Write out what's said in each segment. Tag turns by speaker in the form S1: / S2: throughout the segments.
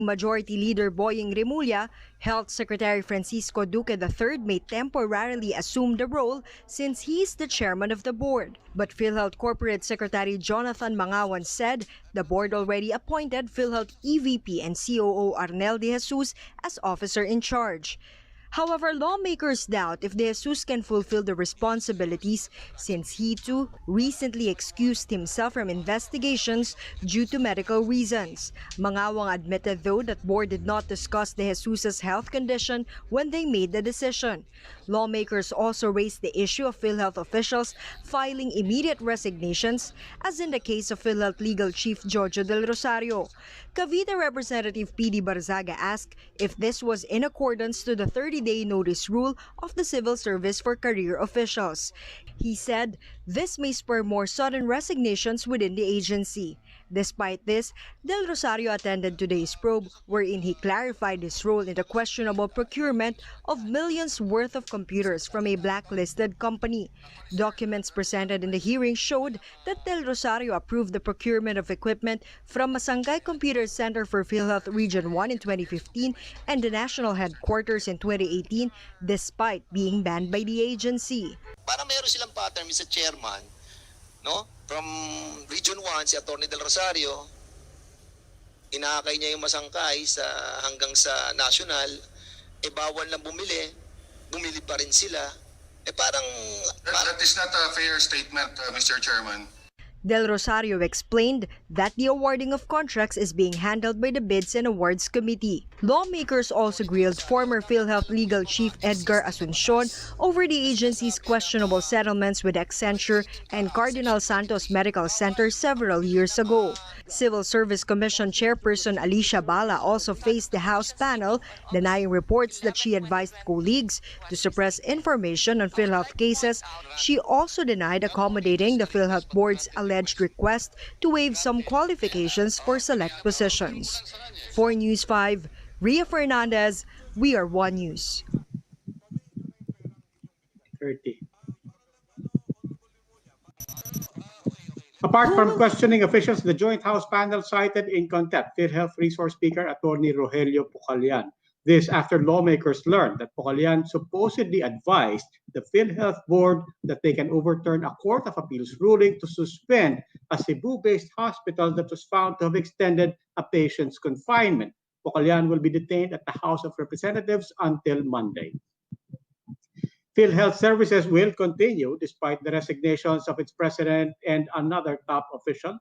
S1: Majority Leader Boying Remulla, Health Secretary Francisco Duque III may temporarily assume the role since he is the chairman of the board. But PhilHealth Corporate Secretary Jonathan Mangawan said the board already appointed PhilHealth EVP and COO Arnel de Jesus as officer in charge. However, lawmakers doubt if De Jesus can fulfill the responsibilities since he too recently excused himself from investigations due to medical reasons. Mangawang admitted though that board did not discuss De Jesus's health condition when they made the decision. Lawmakers also raised the issue of PhilHealth officials filing immediate resignations, as in the case of PhilHealth Legal Chief Jojo Del Rosario. Cavite Representative P.D. Barzaga asked if this was in accordance to the 30-day notice rule of the Civil Service for career officials. He said this may spur more sudden resignations within the agency. Despite this, Del Rosario attended today's probe wherein he clarified his role in the questionable procurement of millions worth of computers from a blacklisted company. Documents presented in the hearing showed that Del Rosario approved the procurement of equipment from Masangay Computer Center for PhilHealth Region 1 in 2015 and the national headquarters in 2018 despite being banned by the agency.
S2: Para meron silang pattern, Mr. Chairman, no? From Region 1, si Atty. Del Rosario, inakay niya yung masangkay hanggang sa national, bawal lang bumili pa rin sila. Parang...
S3: That is not a fair statement, Mr. Chairman.
S1: Del Rosario explained that the awarding of contracts is being handled by the Bids and Awards Committee. Lawmakers also grilled former PhilHealth Legal Chief Edgar Asuncion over the agency's questionable settlements with Accenture and Cardinal Santos Medical Center several years ago. Civil Service Commission Chairperson Alicia Bala also faced the House panel, denying reports that she advised colleagues to suppress information on PhilHealth cases. She also denied accommodating the PhilHealth Board's alleged request to waive some qualifications for select positions. For News 5, Ria Fernandez, We Are One News.
S4: 30. Apart from questioning officials, the Joint House panel cited in contempt PhilHealth Resource Speaker Atty. Rogelio Pucalyan. This after lawmakers learned that Pucalyan supposedly advised the PhilHealth Board that they can overturn a Court of Appeals ruling to suspend a Cebu-based hospital that was found to have extended a patient's confinement. Pucalyan will be detained at the House of Representatives until Monday. PhilHealth services will continue despite the resignations of its president and another top official.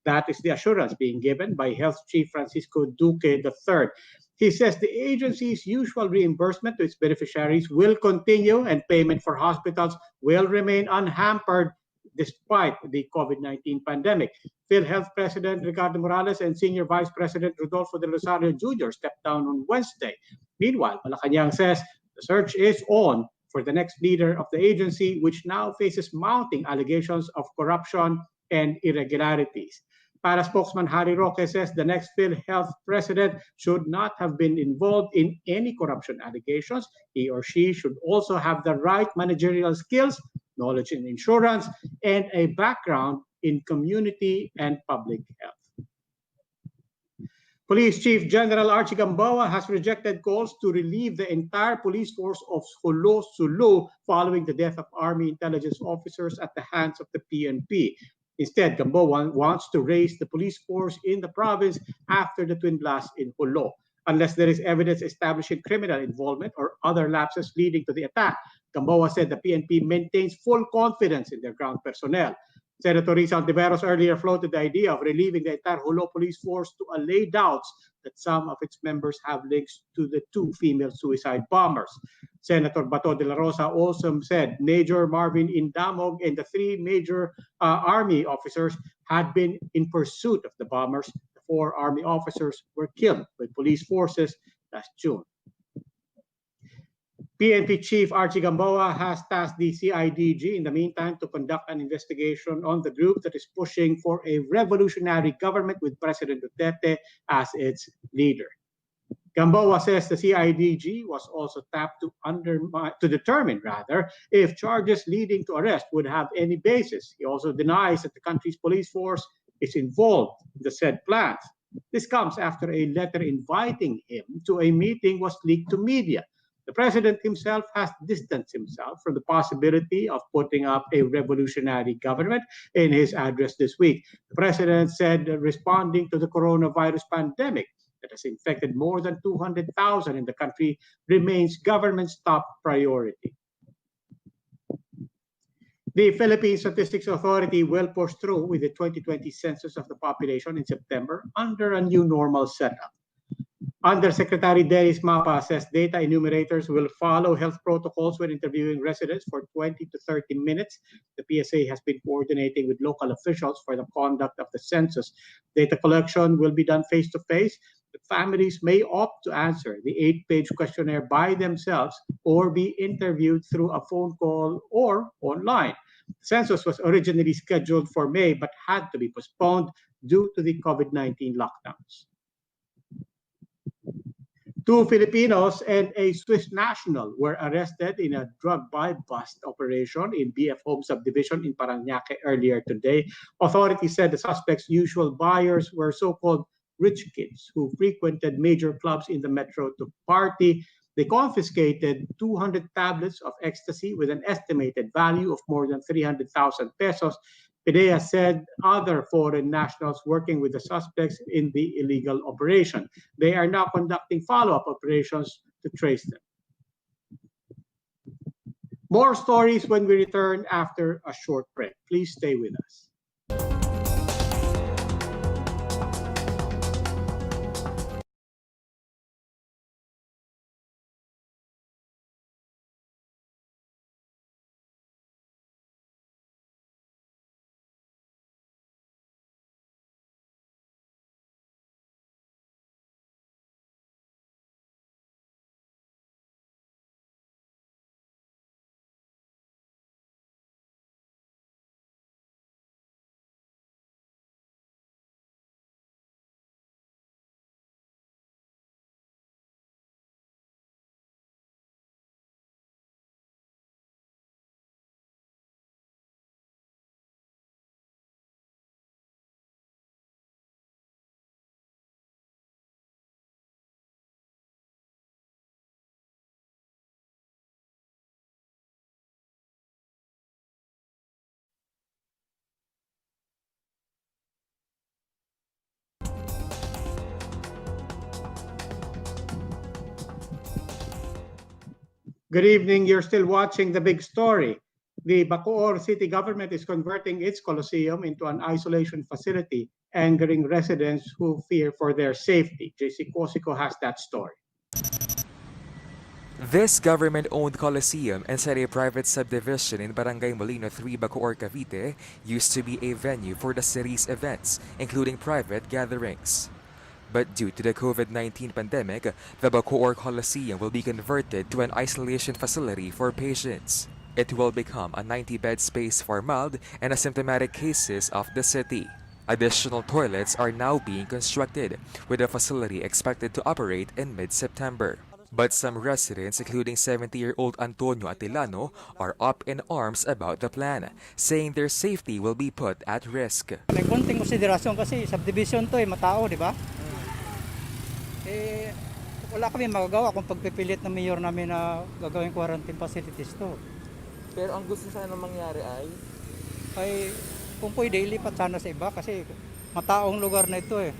S4: That is the assurance being given by Health Chief Francisco Duque III. He says the agency's usual reimbursement to its beneficiaries will continue and payment for hospitals will remain unhampered despite the COVID-19 pandemic. PhilHealth President Ricardo Morales and Senior Vice President Rodolfo Del Rosario Jr. stepped down on Wednesday. Meanwhile, Malacanang says the search is on for the next leader of the agency, which now faces mounting allegations of corruption and irregularities. Para spokesman Harry Roque says the next PhilHealth president should not have been involved in any corruption allegations. He or she should also have the right managerial skills, knowledge in insurance, and a background in community and public health. Police Chief General Archie Gamboa has rejected calls to relieve the entire police force of Jolo, Sulu following the death of Army intelligence officers at the hands of the PNP. Instead, Gamboa wants to raise the police force in the province after the twin blast in Jolo, unless there is evidence establishing criminal involvement or other lapses leading to the attack. Gamboa said the PNP maintains full confidence in their ground personnel. Senator Risa Ontiveros earlier floated the idea of relieving the entire Jolo police force to allay doubts that some of its members have links to the two female suicide bombers. Senator Bato de la Rosa also said Major Marvin Indamog and the three major Army officers had been in pursuit of the bombers. The 4 Army officers were killed by police forces last June. PNP Chief Archie Gamboa has tasked the CIDG in the meantime to conduct an investigation on the group that is pushing for a revolutionary government with President Duterte as its leader. Gamboa says the CIDG was also tapped to determine if charges leading to arrest would have any basis. He also denies that the country's police force is involved in the said plans. This comes after a letter inviting him to a meeting was leaked to media. The president himself has distanced himself from the possibility of putting up a revolutionary government in his address this week. The president said responding to the coronavirus pandemic that has infected more than 200,000 in the country remains government's top priority. The Philippine Statistics Authority will push through with the 2020 census of the population in September under a new normal setup. Undersecretary Dennis Mapa says data enumerators will follow health protocols when interviewing residents for 20 to 30 minutes. The PSA has been coordinating with local officials for the conduct of the census. Data collection will be done face-to-face. The families may opt to answer the 8-page questionnaire by themselves or be interviewed through a phone call or online. The census was originally scheduled for May but had to be postponed due to the COVID-19 lockdowns. 2 Filipinos and a Swiss national were arrested in a drug buy-bust operation in BF Home subdivision in Parañaque earlier today. Authorities said the suspects' usual buyers were so-called rich kids who frequented major clubs in the metro to party. They confiscated 200 tablets of ecstasy with an estimated value of more than 300,000 pesos. PDEA said other foreign nationals working with the suspects in the illegal operation. They are now conducting follow-up operations to trace them. More stories when we return after a short break. Please stay with us. Good evening. You're still watching The Big Story. The Bacoor city government is converting its coliseum into an isolation facility, angering residents who fear for their safety. JC Cosico has that story.
S5: This government-owned coliseum inside a private subdivision in Barangay Molino 3, Bacoor, Cavite used to be a venue for the city's events, including private gatherings. But due to the COVID-19 pandemic, the Bacoor Coliseum will be converted to an isolation facility for patients. It will become a 90-bed space for mild and asymptomatic cases of the city. Additional toilets are now being constructed, with the facility expected to operate in mid-September. But some residents, including 70-year-old Antonio Atilano, are up in arms about the plan, saying their safety will be put at risk.
S6: May konting konsiderasyon kasi subdivision to matao, di ba? Wala kami magagawa kung pagpipilit ng mayor namin na gagawin quarantine facilities to.
S7: Pero ang gusto sana mangyari
S6: ay kung pwede ilipat sana sa iba kasi mataong lugar na ito eh.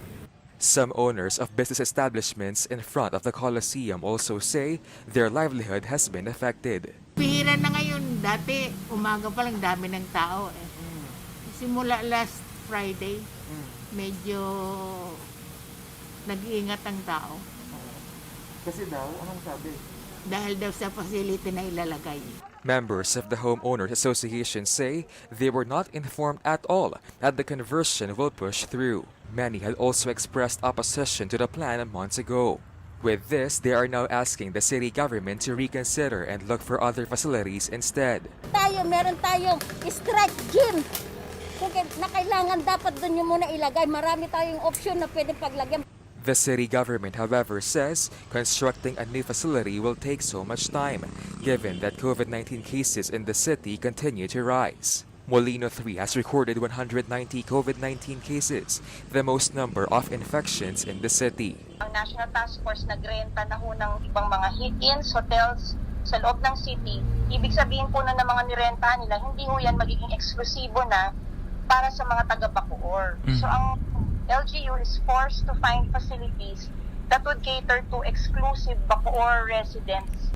S5: Some owners of business establishments in front of the Coliseum also say their livelihood has been affected.
S8: Pihira na ngayon, dati umaga pa lang dami ng tao eh. Simula last Friday, medyo nag-iingat ang tao.
S7: Kasi daw, anong sabi?
S8: Dahil daw sa facility na ilalagay.
S5: Members of the Homeowners Association say they were not informed at all that the conversion will push through. Many had also expressed opposition to the plan months ago. With this, they are now asking the city government to reconsider and look for other facilities instead.
S9: Meron tayong strike gym. Kung na kailangan dapat doon yung muna ilagay. Marami tayong option na pwede paglagyan.
S5: The city government, however, says constructing a new facility will take so much time, given that COVID-19 cases in the city continue to rise. Molino 3 has recorded 190 COVID-19 cases, the most number of infections in the city.
S10: Ang National Task Force nagrenta na ho ng ibang mga hit-ins, hotels sa loob ng city. Ibig sabihin po na ng mga nirentahan nila, hindi ho yan magiging eksklusibo na para sa mga taga-Bacoor. So ang LGU is forced to find facilities that would cater to exclusive Bacoor residents.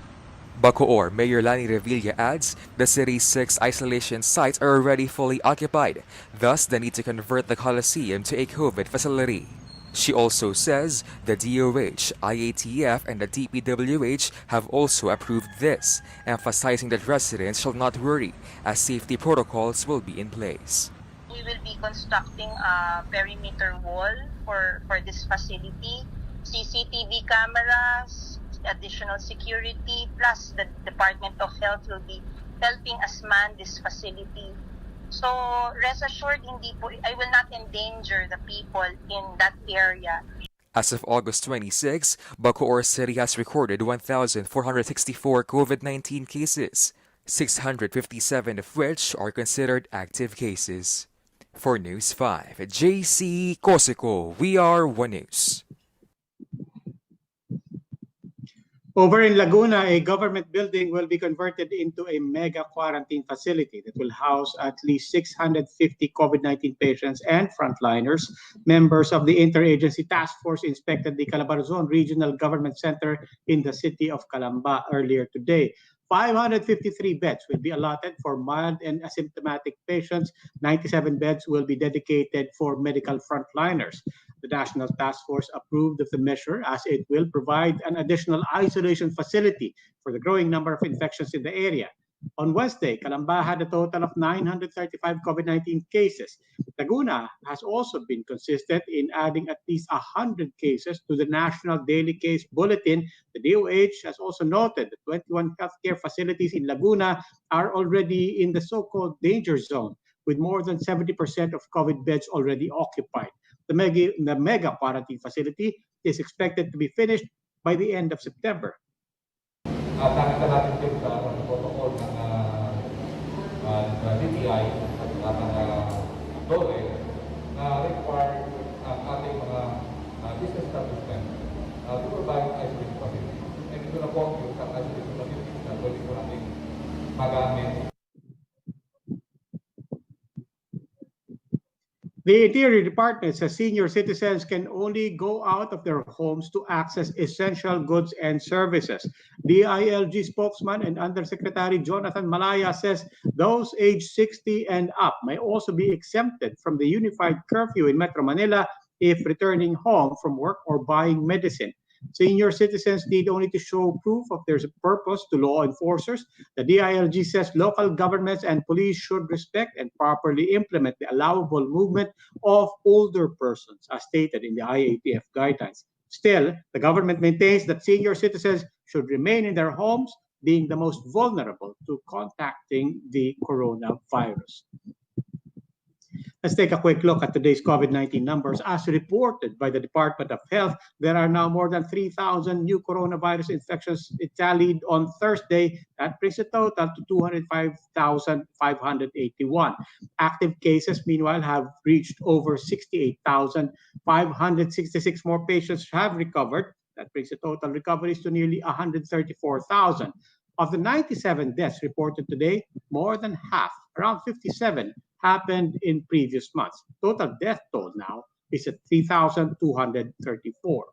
S5: Bacoor Mayor Lani Revilla adds the city's 6 isolation sites are already fully occupied, thus the need to convert the Coliseum to a COVID facility. She also says the DOH, IATF, and the DPWH have also approved this, emphasizing that residents shall not worry as safety protocols will be in place.
S10: We will be constructing a perimeter wall for this facility, CCTV cameras, additional security, plus the Department of Health will be helping us man this facility. So rest assured, I will not endanger the people in that area.
S5: As of August 26, Bacoor City has recorded 1,464 COVID-19 cases, 657 of which are considered active cases. For News 5, JC Cosico, we are One News.
S4: Over in Laguna, a government building will be converted into a mega quarantine facility that will house at least 650 COVID-19 patients and frontliners. Members of the Interagency Task Force inspected the Calabarzon Regional Government Center in the city of Calamba earlier today. 553 beds will be allotted for mild and asymptomatic patients. 97 beds will be dedicated for medical frontliners. The National Task Force approved of the measure as it will provide an additional isolation facility for the growing number of infections in the area. On Wednesday, Calamba had a total of 935 COVID-19 cases. Laguna has also been consistent in adding at least 100 cases to the National Daily Case Bulletin. The DOH has also noted that 21 healthcare facilities in Laguna are already in the so-called danger zone, with more than 70% of COVID beds already occupied. The mega quarantine facility is expected to be finished by the end of September.
S11: Nakita natin din sa protocol ng DTI at ng DOLE na required ang ating mga business establishment to provide isolation facilities. And ito na po yung isolation facilities na pwede po natin magamit.
S4: The Interior Department says senior citizens can only go out of their homes to access essential goods and services. DILG spokesman and Undersecretary Jonathan Malaya says those aged 60 and up may also be exempted from the unified curfew in Metro Manila if returning home from work or buying medicine. Senior citizens need only to show proof of their purpose to law enforcers. The DILG says local governments and police should respect and properly implement the allowable movement of older persons, as stated in the IATF guidelines. Still, the government maintains that senior citizens should remain in their homes, being the most vulnerable to contacting the coronavirus. Let's take a quick look at today's COVID-19 numbers. As reported by the Department of Health, there are now more than 3,000 new coronavirus infections tallied on Thursday. That brings the total to 205,581. Active cases, meanwhile, have reached over 68,566. More patients have recovered. That brings the total recoveries to nearly 134,000. Of the 97 deaths reported today, more than half, around 57, happened in previous months. Total death toll now is at 3,234.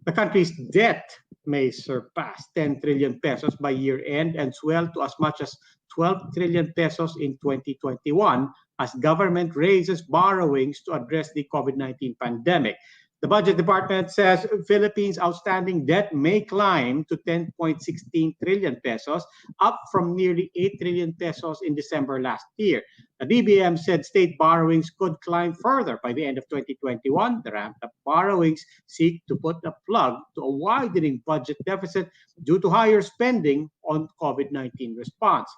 S4: The country's debt may surpass 10 trillion pesos by year end and swell to as much as 12 trillion pesos in 2021 as government raises borrowings to address the COVID-19 pandemic. The Budget Department says Philippines' outstanding debt may climb to 10.16 trillion pesos, up from nearly 8 trillion pesos in December last year. The DBM said state borrowings could climb further by the end of 2021. The ramped-up borrowings seek to put a plug to a widening budget deficit due to higher spending on COVID-19 response.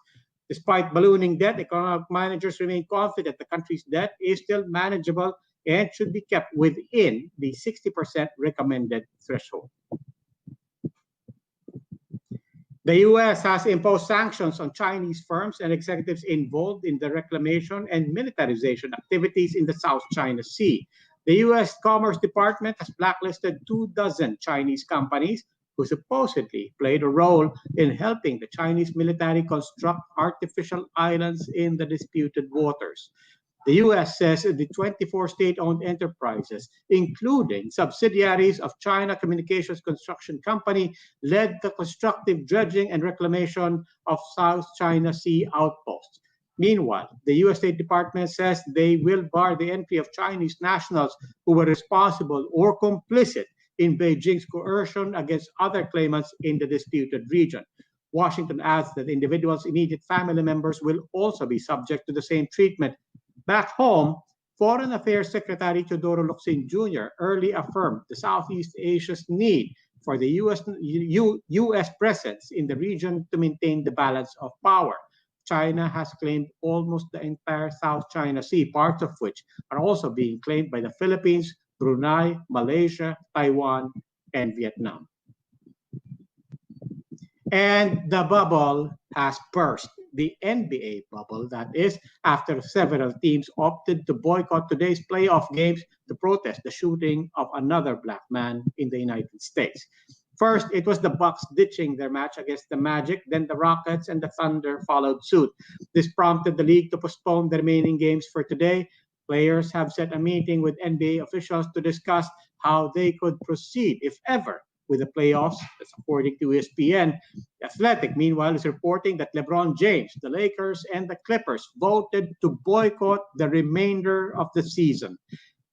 S4: Despite ballooning debt, economic managers remain confident the country's debt is still manageable and should be kept within the 60% recommended threshold. The U.S. has imposed sanctions on Chinese firms and executives involved in the reclamation and militarization activities in the South China Sea. The U.S. Commerce Department has blacklisted 24 Chinese companies who supposedly played a role in helping the Chinese military construct artificial islands in the disputed waters. The U.S. says the 24 state-owned enterprises, including subsidiaries of China Communications Construction Company, led the constructive dredging and reclamation of South China Sea outposts. Meanwhile, the U.S. State Department says they will bar the entry of Chinese nationals who were responsible or complicit in Beijing's coercion against other claimants in the disputed region. Washington adds that individuals' immediate family members will also be subject to the same treatment. Back home, Foreign Affairs Secretary Teodoro Locsin Jr. early affirmed the Southeast Asia's need for the U.S. presence in the region to maintain the balance of power. China has claimed almost the entire South China Sea, parts of which are also being claimed by the Philippines, Brunei, Malaysia, Taiwan, and Vietnam. And the bubble has burst. The NBA bubble, that is, after several teams opted to boycott today's playoff games to protest the shooting of another black man in the United States. First, it was the Bucks ditching their match against the Magic, then the Rockets and the Thunder followed suit. This prompted the league to postpone the remaining games for today. Players have set a meeting with NBA officials to discuss how they could proceed, if ever, with the playoffs. That's according to ESPN. The Athletic, meanwhile, is reporting that LeBron James, the Lakers, and the Clippers voted to boycott the remainder of the season.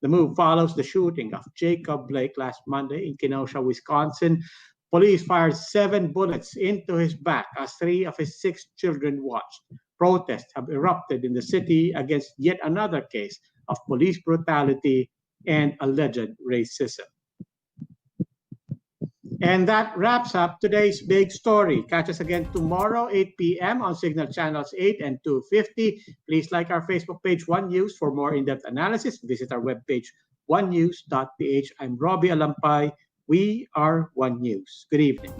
S4: The move follows the shooting of Jacob Blake last Monday in Kenosha, Wisconsin. Police fired 7 bullets into his back as 3 of his 6 children watched. Protests have erupted in the city against yet another case of police brutality and alleged racism. And that wraps up today's big story. Catch us again tomorrow, 8 p.m. on Signal Channels 8 and 250. Please like our Facebook page, One News, for more in-depth analysis. Visit our webpage, onenews.ph. I'm Robbie Alampay. We are One News. Good evening.